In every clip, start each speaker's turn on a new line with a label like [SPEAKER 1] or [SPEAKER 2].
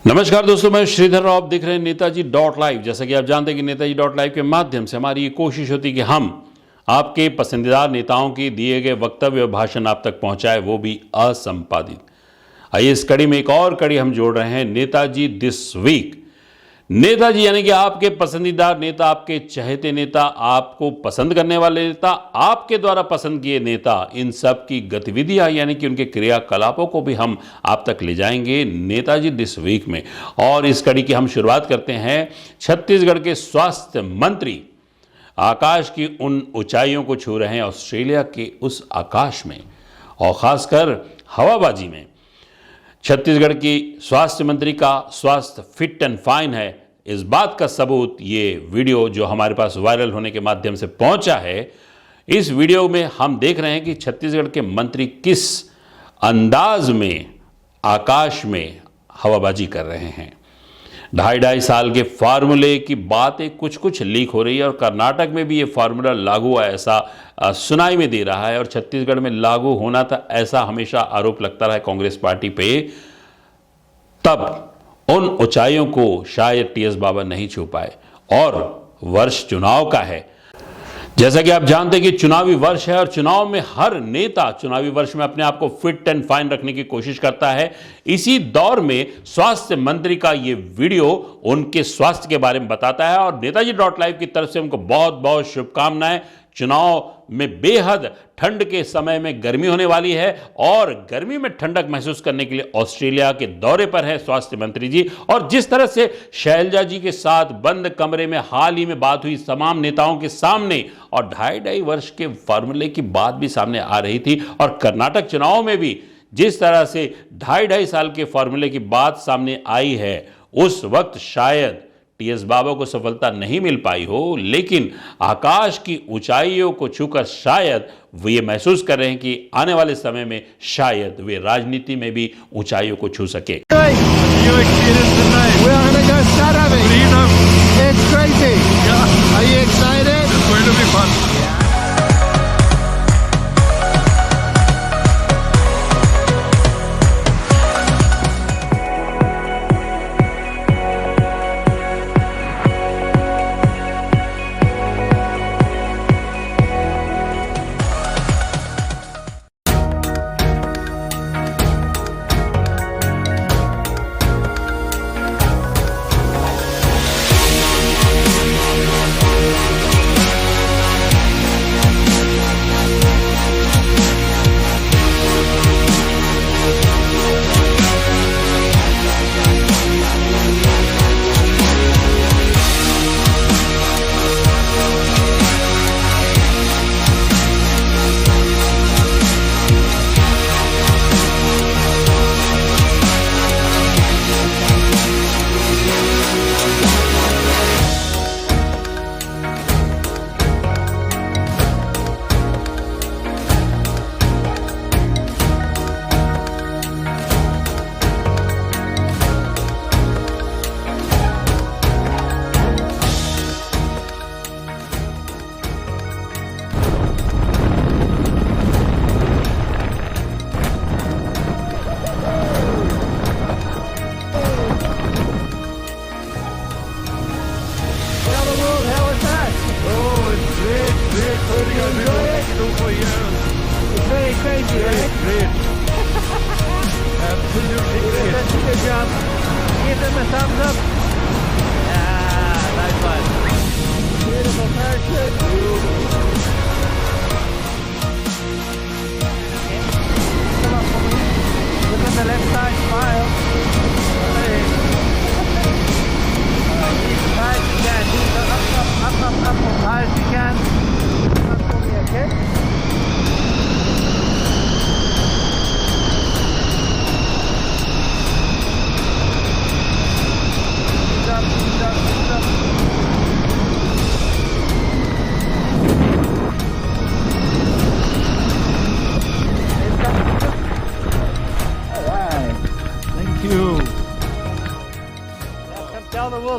[SPEAKER 1] नमस्कार दोस्तों, मैं श्रीधर राव। आप देख रहे हैं नेताजी डॉट लाइव। जैसा कि आप जानते हैं कि नेताजी डॉट लाइव के माध्यम से हमारी ये कोशिश होती है कि हम आपके पसंदीदा नेताओं के दिए गए वक्तव्य और भाषण आप तक पहुंचाए, वो भी असंपादित। आइए इस कड़ी में एक और कड़ी हम जोड़ रहे हैं, नेताजी दिस वीक। नेताजी यानी कि आपके पसंदीदा नेता, आपके चहेते नेता, आपको पसंद करने वाले नेता, आपके द्वारा पसंद किए नेता, इन सब की गतिविधियां यानी कि उनके क्रियाकलापों को भी हम आप तक ले जाएंगे नेताजी दिस वीक में। और इस कड़ी की हम शुरुआत करते हैं छत्तीसगढ़ के स्वास्थ्य मंत्री आकाश की उन ऊंचाइयों को छू रहे हैं, ऑस्ट्रेलिया के उस आकाश में, और खासकर हवाबाजी में। छत्तीसगढ़ की स्वास्थ्य मंत्री का स्वास्थ्य फिट एंड फाइन है, इस बात का सबूत ये वीडियो जो हमारे पास वायरल होने के माध्यम से पहुंचा है। इस वीडियो में हम देख रहे हैं कि छत्तीसगढ़ के मंत्री किस अंदाज में आकाश में हवाबाजी कर रहे हैं। 2.5 साल के फार्मूले की बातें कुछ लीक हो रही है, और कर्नाटक में भी ये फार्मूला लागू है ऐसा सुनाई में दे रहा है, और छत्तीसगढ़ में लागू होना था ऐसा हमेशा आरोप लगता रहा है कांग्रेस पार्टी पे। तब उन ऊंचाइयों को शायद टीएस बाबा नहीं छू पाए, और वर्ष चुनाव का है। जैसा कि आप जानते हैं कि चुनावी वर्ष है, और चुनाव में हर नेता चुनावी वर्ष में अपने आप को फिट एंड फाइन रखने की कोशिश करता है। इसी दौर में स्वास्थ्य मंत्री का ये वीडियो उनके स्वास्थ्य के बारे में बताता है, और नेताजी डॉट लाइव की तरफ से उनको बहुत बहुत शुभकामनाएं। चुनाव में बेहद ठंड के समय में गर्मी होने वाली है, और गर्मी में ठंडक महसूस करने के लिए ऑस्ट्रेलिया के दौरे पर है स्वास्थ्य मंत्री जी। और जिस तरह से शैलजा जी के साथ बंद कमरे में हाल ही में बात हुई तमाम नेताओं के सामने, और 2.5 वर्ष के फार्मूले की बात भी सामने आ रही थी, और कर्नाटक चुनाव में भी जिस तरह से 2.5 साल के फार्मूले की बात सामने आई है, उस वक्त शायद टीएस बाबा को सफलता नहीं मिल पाई हो, लेकिन आकाश की ऊंचाइयों को छूकर शायद वे ये महसूस कर रहे हैं कि आने वाले समय में शायद वे राजनीति में भी ऊंचाइयों को छू सके।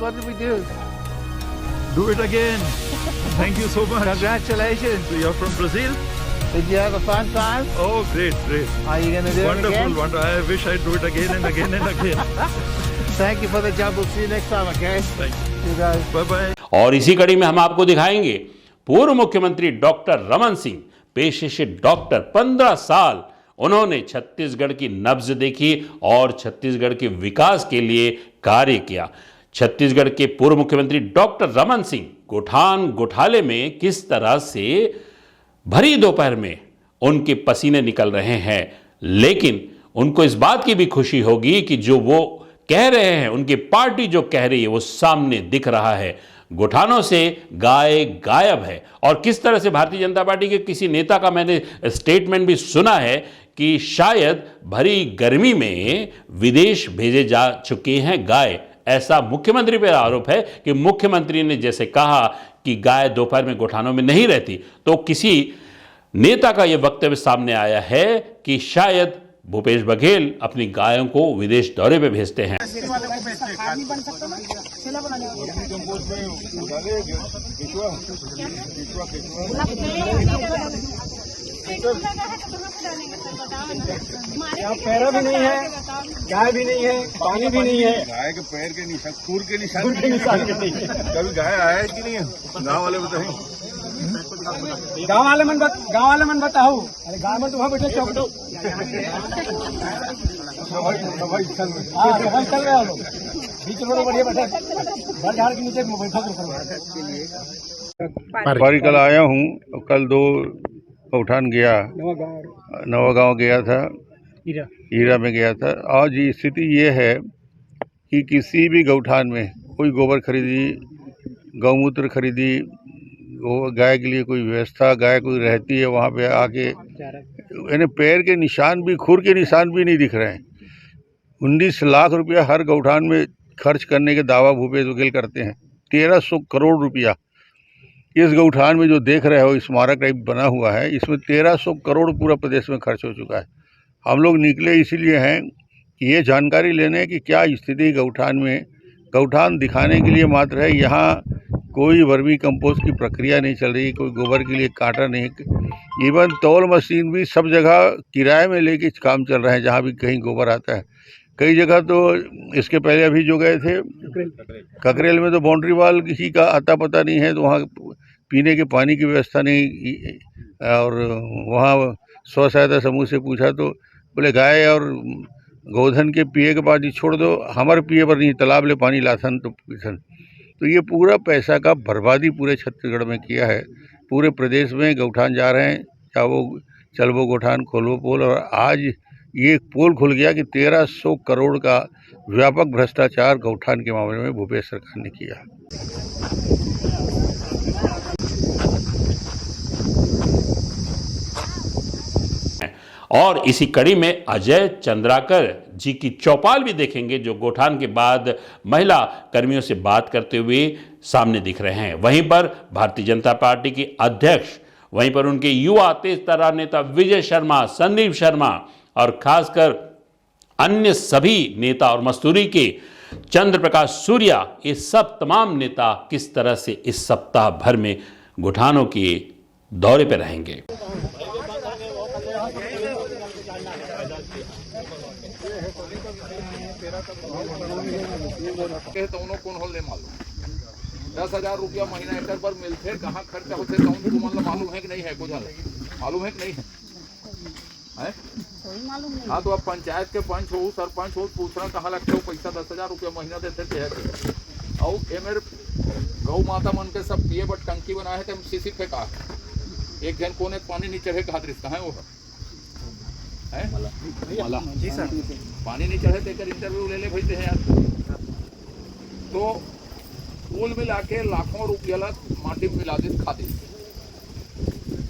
[SPEAKER 2] What did we do?
[SPEAKER 3] Do it again. Thank you so much.
[SPEAKER 2] Congratulations.
[SPEAKER 3] So you're from Brazil?
[SPEAKER 2] Did you have a fun time?
[SPEAKER 3] Oh, great, great.
[SPEAKER 2] Are you going to do
[SPEAKER 3] Wonderful,
[SPEAKER 2] it again?
[SPEAKER 3] wonderful. I wish I'd do it again and again and again.
[SPEAKER 2] Thank you for the job. We'll see you next time, okay?
[SPEAKER 3] Thank you.
[SPEAKER 2] See you guys.
[SPEAKER 3] Bye-bye.
[SPEAKER 1] और इसी कड़ी में हम आपको दिखाएंगे पूर्व मुख्यमंत्री doctor Raman Singh, पेशे से डॉक्टर, 15 साल उन्होंने छत्तीसगढ़ की नब्ज देखी और छत्तीसगढ़ के विकास के लिए कार्य किया। छत्तीसगढ़ के पूर्व मुख्यमंत्री डॉक्टर रमन सिंह गोठान घोटाले में किस तरह से भरी दोपहर में उनके पसीने निकल रहे हैं, लेकिन उनको इस बात की भी खुशी होगी कि जो वो कह रहे हैं, उनकी पार्टी जो कह रही है, वो सामने दिख रहा है। गोठानों से गाय गायब है। और किस तरह से भारतीय जनता पार्टी के किसी नेता का मैंने स्टेटमेंट भी सुना है कि शायद भरी गर्मी में विदेश भेजे जा चुके हैं गाय। ऐसा मुख्यमंत्री पर आरोप है कि मुख्यमंत्री ने जैसे कहा कि गाय दोपहर में गोठानों में नहीं रहती, तो किसी नेता का यह वक्तव्य सामने आया है कि शायद भूपेश बघेल अपनी गायों को विदेश दौरे पे भेजते हैं।
[SPEAKER 4] यहाँ पैरा भी नहीं है, गाय भी नहीं है, पानी भी नहीं है।
[SPEAKER 5] गाय के पैर के निशान, खूर के निशान नहीं है। कभी गाय आया है कि नहीं है? गाँव वाले बताएं।
[SPEAKER 4] गाँव वाले मन बताओ। अरे गाय में तो वहाँ बैठे चौक हाँ चल रहे लोग बीच रोड बढ़िया बैठे घर झाड़ के नीचे
[SPEAKER 5] पारी कल आया हूँ। कल 2 गौठान गया, नवा गांव गया था, हीरा में गया था। आज स्थिति ये है कि किसी भी गौठान में कोई गोबर खरीदी, गौमूत्र खरीदी, गाय के लिए कोई व्यवस्था, गाय कोई रहती है वहाँ पे आके, यानी पैर के निशान भी, खुर के निशान भी नहीं दिख रहे हैं। 19 लाख रुपया हर गौठान में खर्च करने के दावा भूपेश बघेल करते हैं। 1300 करोड़ रुपया इस गौठान में जो देख रहे हो स्मारक टाइप बना हुआ है, इसमें 1300 करोड़ पूरा प्रदेश में खर्च हो चुका है। हम लोग निकले इसीलिए हैं कि ये जानकारी लेने की क्या स्थिति गौठान में, गौठान दिखाने के लिए मात्र है। यहाँ कोई वर्मी कंपोस्ट की प्रक्रिया नहीं चल रही, कोई गोबर के लिए कांटा नहीं, इवन तौल मशीन भी सब जगह किराए में लेके काम चल रहा है जहाँ भी कहीं गोबर आता है। कई जगह तो इसके पहले अभी जो गए थे ककरेल में, तो बाउंड्री वाल किसी का आता पता नहीं है, तो वहाँ पीने के पानी की व्यवस्था नहीं। और वहाँ स्व सहायता समूह से पूछा तो बोले गाय और गोधन के पिए के पानी छोड़ दो, हमारे पिए पर नहीं, तालाब ले पानी लाथन तो पीथन। तो ये पूरा पैसा का बर्बादी पूरे छत्तीसगढ़ में किया है। पूरे प्रदेश में गौठान जा रहे हैं, चाहे वो चलबो गोठान, खोलबो पोल, और आज ये पोल खुल गया कि 1300 करोड़ का व्यापक भ्रष्टाचार गौठान के मामले में भूपेश सरकार ने किया।
[SPEAKER 1] और इसी कड़ी में अजय चंद्राकर जी की चौपाल भी देखेंगे, जो गोठान के बाद महिला कर्मियों से बात करते हुए सामने दिख रहे हैं। वहीं पर भारतीय जनता पार्टी के अध्यक्ष, वहीं पर उनके युवा तेज तर्रार नेता विजय शर्मा, संदीप शर्मा और खासकर अन्य सभी नेता और मस्तूरी के चंद्र प्रकाश सूर्या, ये सब तमाम नेता किस तरह से इस सप्ताह भर में गोठानों के दौरे पर रहेंगे।
[SPEAKER 6] कौन होल नहीं मालूम। 10,000 रुपया महीना एकड़ पर मिलते, कहाँ खर्चा होते तुमन मालूम है कि नहीं है? कुछ मालूम है कि नहीं है? हाँ, तो अब पंचायत के पंच हो, सरपंच हो, पूछना कहाँ लगते हो पैसा। 10,000 रुपया महीना देते थे। और मेरे गौ माता मन के सब पिए बट टंकी बनाए थे, सीसी पे कहा एक जन कोने पानी नहीं चढ़े कहा रिश्ता है वो है जी सर, पानी नहीं चढ़े तो इंटरव्यू ले ले भेजते हैं यार। तो कुल मिला के लाखों रुपया माटी में मिला दी खादी,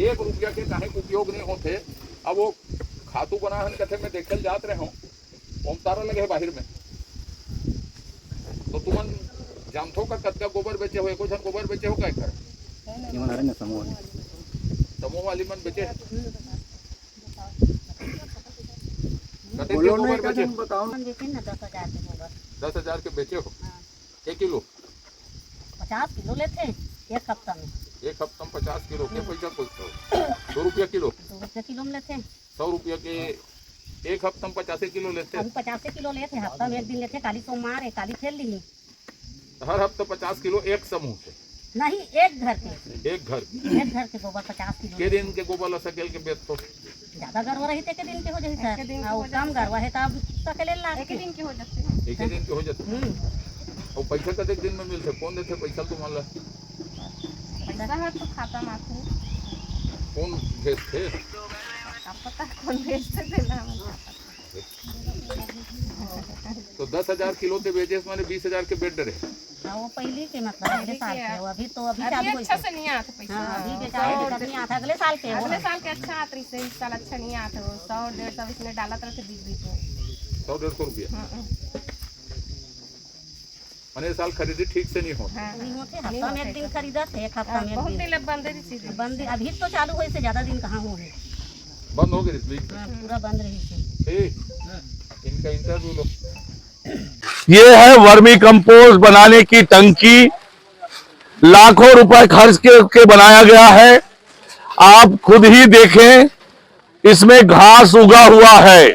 [SPEAKER 6] 1 रुपया के कहीं उपयोग नहीं होते। अब वो खातू बना है कथे में देखल जात रहे हो, ओमतारा लगे बाहर में, तो तुमन जानथो का कतका गोबर बेचे हो? एको जन गोबर बेचे हो क्या कर? समूह वाली मन बेचे है। कते के गोबर बेचे? 10,000 के बेचे हो। 1 किलो
[SPEAKER 7] 50 किलो लेते एक हफ्ता में।
[SPEAKER 6] 1 हफ्ता में 50 किलो के पैसा पूछते हो? 2 रुपया किलो?
[SPEAKER 7] 2 रुपया किलो में लेते हैं।
[SPEAKER 6] 100 रुपया के एक हफ्ता में 85 किलो लेते
[SPEAKER 7] अभी 85 किलो लेते, हफ्ता में एक दिन लेते, काली सोमवार है, काली खेल ली
[SPEAKER 6] हर हफ्ते 50 किलो एक समूह से
[SPEAKER 7] नहीं, एक घर के,
[SPEAKER 6] एक घर
[SPEAKER 7] गोबर 50 किलो।
[SPEAKER 6] के दिन के गोबर सकेल के बेच तो
[SPEAKER 7] ज्यादा गरवा रही थे के दिन के हो जाती सर, और कम गरवा है तब सकेले ला एक दिन के हो जाते,
[SPEAKER 6] एक ही दिन के हो जाते। और पैसा कते दिन में मिलते, कौन देते पैसा तुम्हारा?
[SPEAKER 7] पैसा है तो खाता में आते,
[SPEAKER 6] कौन भेजते?
[SPEAKER 7] अब पता कौन भेजते थे ना।
[SPEAKER 6] तो 10,000 किलो के बेचे मैंने 20,000 के बेच डरे।
[SPEAKER 7] वो पहले के मतलब अगले साल के, अभी तो अभी अच्छा से नहीं आता पैसा, अभी बेचा नहीं आता, अगले साल के अच्छा आता, इस साल अच्छा नहीं आता, 100-150 इसमें डाला तरह से बीच में
[SPEAKER 6] 100-150 रुपया मैंने साल खरीदी ठीक से नहीं होता।
[SPEAKER 7] हफ्ता में एक दिन खरीदा थे, एक हफ्ता में बहुत दिन बंद, अभी तो चालू हुई से ज्यादा दिन कहाँ हुए,
[SPEAKER 6] बंद हो गई
[SPEAKER 7] पूरा बंद रही।
[SPEAKER 6] इनका इंटरव्यू लो।
[SPEAKER 5] ये है वर्मी कंपोस्ट बनाने की टंकी, लाखों रुपए खर्च के बनाया गया है। आप खुद ही देखें, इसमें घास उगा हुआ है,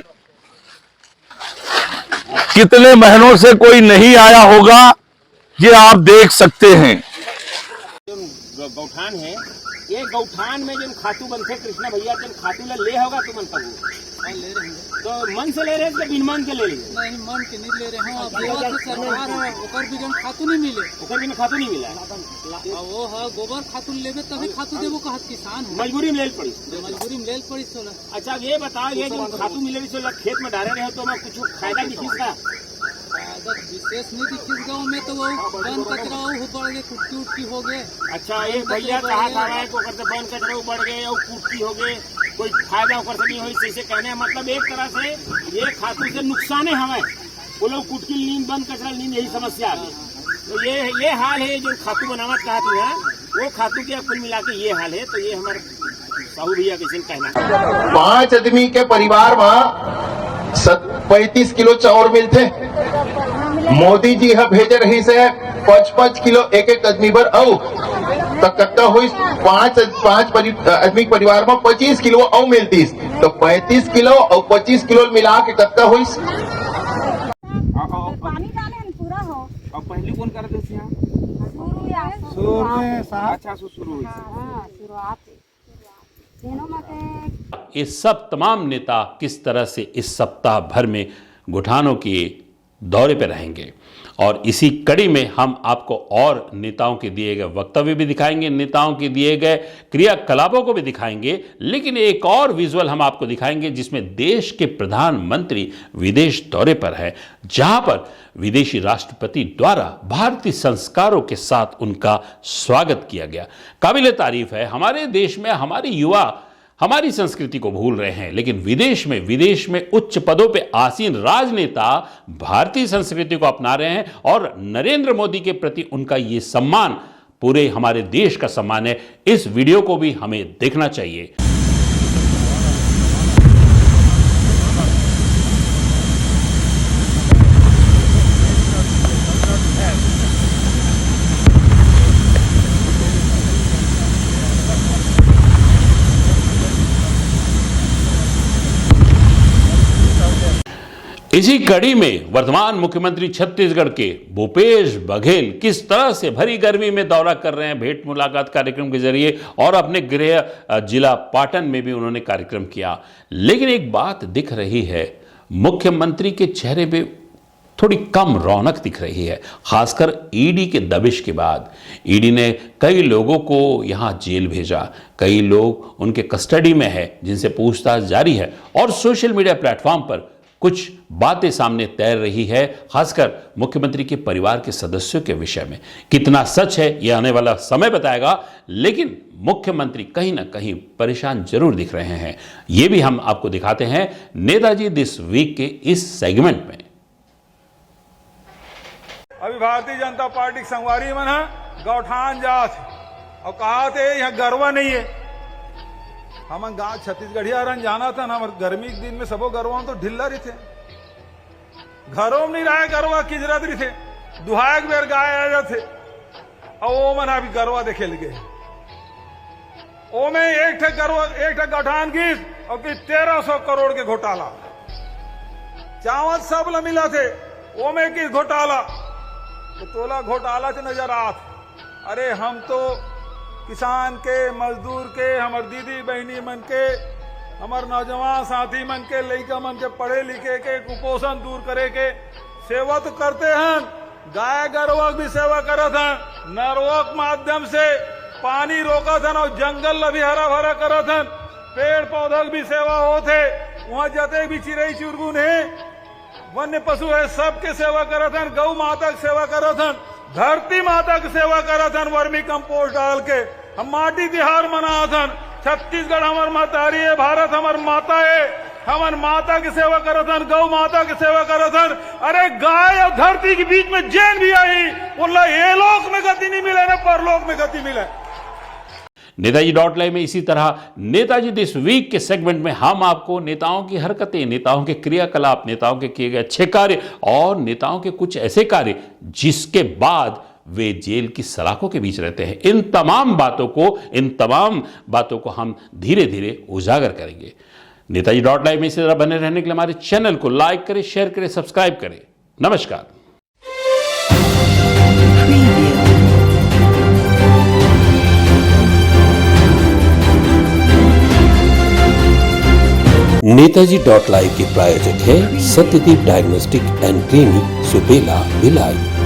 [SPEAKER 5] कितने महीनों से कोई नहीं आया होगा, ये आप देख सकते हैं।
[SPEAKER 4] गौठान है, ये गौठान में जो खातू बनते कृष्णा भैया जब खातू ले होगा तो बनता वो ले रहे तो मन से ले रहे हैं, बिन मन के ले रहे? नहीं, मन के नहीं ले रहे हैं, सरकार है ओकर भी जन खातू नहीं मिले, ओकर भी खातू नहीं मिला, वो है गोबर खातू लेबे तभी खातू देबो कहत किसान है, मजबूरी में ले पड़ी, सोला। अच्छा ये बताओ, ये जो खातू मिले सोला खेत में डाले रहे तो मैं कुछ फायदा किसी का विशेष नहीं दिखी गाँव में, तो वो बन कचरा बढ़ गए, कुट्टी उट्टी हो गए। अच्छा ये भैया कहा था बन कचरा बढ़ गए और कुट्टी हो गए, कोई फायदा होकर से नहीं हुई, ऐसे कहने मतलब एक तरह से ये खातू से नुकसान है हमें, वो लोग कुटकी नींद बंद कचरा नींद यही समस्या आ गई। तो ये हाल है जो खातू बनावट कहती है, वो खातू के कुल मिला के ये हाल है। तो ये हमारे साहू भैया कैसे कहना,
[SPEAKER 8] 5 आदमी के परिवार में 35 किलो चावल मिलते, मोदी जी है भेज रही से 5-5 किलो एक आदमी पर औ तो कत्ता हुई 5 आदमी परिवार में 25 किलो औ मिलती, तो 35 किलो और 25 किलो मिला के कत्ता हुई।
[SPEAKER 7] पानी डाले पूरा हो,
[SPEAKER 4] और पहले कौन कर दे
[SPEAKER 1] ये सब तमाम नेता किस तरह से इस सप्ताह भर में घुटानों के दौरे पर रहेंगे, और इसी कड़ी में हम आपको और नेताओं के दिए गए वक्तव्य भी दिखाएंगे, नेताओं के दिए गए क्रियाकलापों को भी दिखाएंगे, लेकिन एक और विजुअल हम आपको दिखाएंगे जिसमें देश के प्रधानमंत्री विदेश दौरे पर है, जहां पर विदेशी राष्ट्रपति द्वारा भारतीय संस्कारों के साथ उनका स्वागत किया गया। काबिले तारीफ है, हमारे देश में हमारे युवा हमारी संस्कृति को भूल रहे हैं, लेकिन विदेश में उच्च पदों पे आसीन राजनेता भारतीय संस्कृति को अपना रहे हैं, और नरेंद्र मोदी के प्रति उनका ये सम्मान पूरे हमारे देश का सम्मान है। इस वीडियो को भी हमें देखना चाहिए। इसी कड़ी में वर्तमान मुख्यमंत्री छत्तीसगढ़ के भूपेश बघेल किस तरह से भरी गर्मी में दौरा कर रहे हैं भेंट मुलाकात कार्यक्रम के जरिए, और अपने गृह जिला पाटन में भी उन्होंने कार्यक्रम किया। लेकिन एक बात दिख रही है, मुख्यमंत्री के चेहरे पे थोड़ी कम रौनक दिख रही है, खासकर ईडी के दबिश के बाद। ईडी ने कई लोगों को यहां जेल भेजा, कई लोग उनके कस्टडी में है जिनसे पूछताछ जारी है, और सोशल मीडिया प्लेटफॉर्म पर कुछ बातें सामने तैर रही है, खासकर मुख्यमंत्री के परिवार के सदस्यों के विषय में। कितना सच है यह आने वाला समय बताएगा, लेकिन मुख्यमंत्री कहीं ना कहीं परेशान जरूर दिख रहे हैं। यह भी हम आपको दिखाते हैं नेताजी दिस वीक के इस सेगमेंट में।
[SPEAKER 9] अभी भारतीय जनता पार्टी संगवारी मन गौठान जात और कहा थे यहाँ गरवा नहीं है, हम गाँव छत्तीसगढ़िया रन जाना था ना, गर्मी के दिन में सबो गरवा तो ढिल्ला रही थे, घरों में नहीं रहे गरवा किजरत रही थे, दुहायक बेर गाय आ जाते, और वो मन अभी गरवा देखे लगे, ओ में एक ठे गौठान की और 1300 करोड़ के घोटाला, चावल सब ला मिला थे वो में की घोटाला तो तोला घोटाला से नजर आत। अरे हम तो किसान के, मजदूर के, हमार दीदी बहनी मन के, हमार नौजवान साथी मन के, लड़का मन के पढ़े लिखे के कुपोषण दूर करे के सेवा तो करते हैं। गाय गरवा भी सेवा करत हैं, नरवक माध्यम से पानी रोकत हैं और जंगल भी हरा भरा करत हैं, पेड़ पौधा भी सेवा होते। वहाँ जते भी चिड़ई चुरगुन है, वन्य पशु है, सबके सेवा करत हैं। गौ माता की सेवा करत हैं, धरती माता की सेवा करत हैं। वर्मी कंपोस्ट डाल के हम माटी तिहार मनात हैं। छत्तीसगढ़ हमार मातारी है, भारत हमार माता है, हमार माता की सेवा करत हैं, गौ माता की सेवा करत हैं। अरे गाय और धरती के बीच में जैन भी आई, बोला ये लोक में गति नहीं मिले ना परलोक में गति मिले।
[SPEAKER 1] नेताजी डॉट लाइव में इसी तरह नेताजी दिस वीक के सेगमेंट में हम आपको नेताओं की हरकतें, नेताओं के क्रियाकलाप, नेताओं के किए गए अच्छे कार्य और नेताओं के कुछ ऐसे कार्य जिसके बाद वे जेल की सलाखों के बीच रहते हैं, इन तमाम बातों को हम धीरे धीरे उजागर करेंगे। नेताजी डॉट लाइव में इसी तरह बने रहने के लिए हमारे चैनल को लाइक करें, शेयर करें, सब्सक्राइब करें। नमस्कार।
[SPEAKER 10] नेताजी डॉट लाइव के प्रायोजक है Satyadeep diagnostic and clinic, Supela, Bhilai.